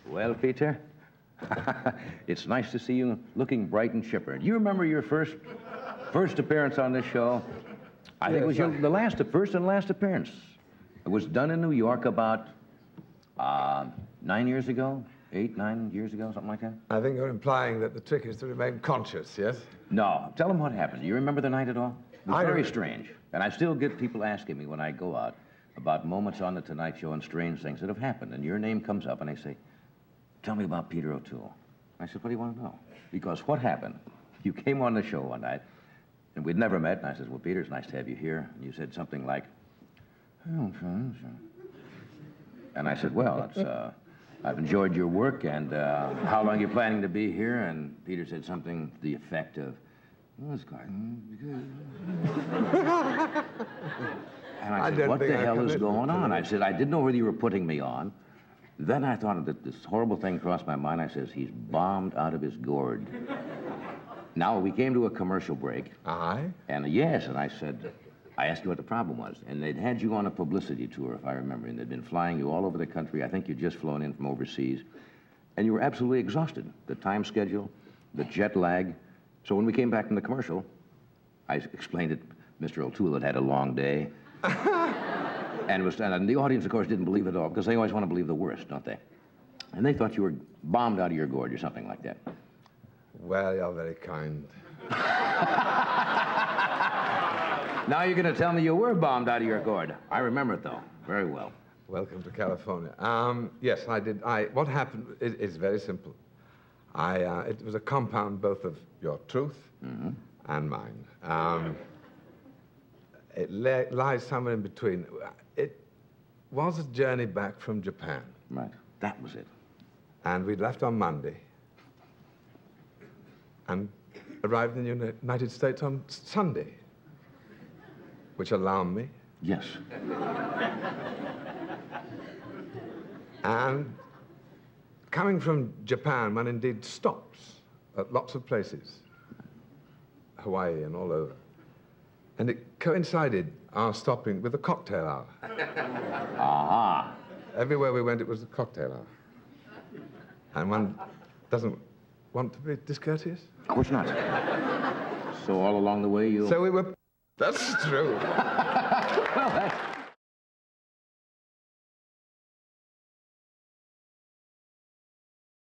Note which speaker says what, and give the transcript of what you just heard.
Speaker 1: Well, Peter, it's nice to see you looking bright and chipper. Do you remember your first appearance on this show? I think it was the first and last appearance. It was done in New York about 9 years ago, 8, 9 years ago, something like that.
Speaker 2: I think you're implying that the trick is to remain conscious, yes?
Speaker 1: No, tell them what happened. Do you remember the night at all? It was
Speaker 2: I
Speaker 1: very
Speaker 2: don't.
Speaker 1: strange. And I still get people asking me when I go out about moments on The Tonight Show and strange things that have happened. And your name comes up and they say, tell me about Peter O'Toole. I said, what do you want to know? Because what happened? You came on the show one night and we'd never met. And I said, well, Peter, it's nice to have you here. And you said something like, oh, and I said, well, I've enjoyed your work, and how long are you planning to be here? And Peter said something to the effect of, well, it's quite good. And I said, what the hell is going on? I said, I didn't know whether you were putting me on. Then I thought that this horrible thing crossed my mind. I says, he's bombed out of his gourd. Now, we came to a commercial break.
Speaker 2: Aye?
Speaker 1: And yes, and I said, I asked you what the problem was. And they'd had you on a publicity tour, if I remember, and they'd been flying you all over the country. I think you'd just flown in from overseas. And you were absolutely exhausted. The time schedule, the jet lag. So when we came back from the commercial, I explained that Mr. O'Toole had had a long day. and the audience, of course, didn't believe it at all, because they always want to believe the worst, don't they? And they thought you were bombed out of your gourd or something like that.
Speaker 2: Well, you're very kind.
Speaker 1: Now you're going to tell me you were bombed out of your gourd. I remember it, though, very well.
Speaker 2: Welcome to California. Yes, I did. What happened is very simple. It was a compound both of your truth and mine. It lies somewhere in between. It was a journey back from Japan.
Speaker 1: Right, that was it.
Speaker 2: And we'd left on Monday and arrived in the United States on Sunday, which alarmed me.
Speaker 1: Yes.
Speaker 2: And coming from Japan, one indeed stops at lots of places, Hawaii and all over. And it coincided, our stopping, with the cocktail hour.
Speaker 1: Aha.
Speaker 2: Everywhere we went, it was the cocktail hour. And one doesn't want to be discourteous.
Speaker 1: Of course not. So all along the way, you...
Speaker 2: So we were... That's true.
Speaker 1: Well,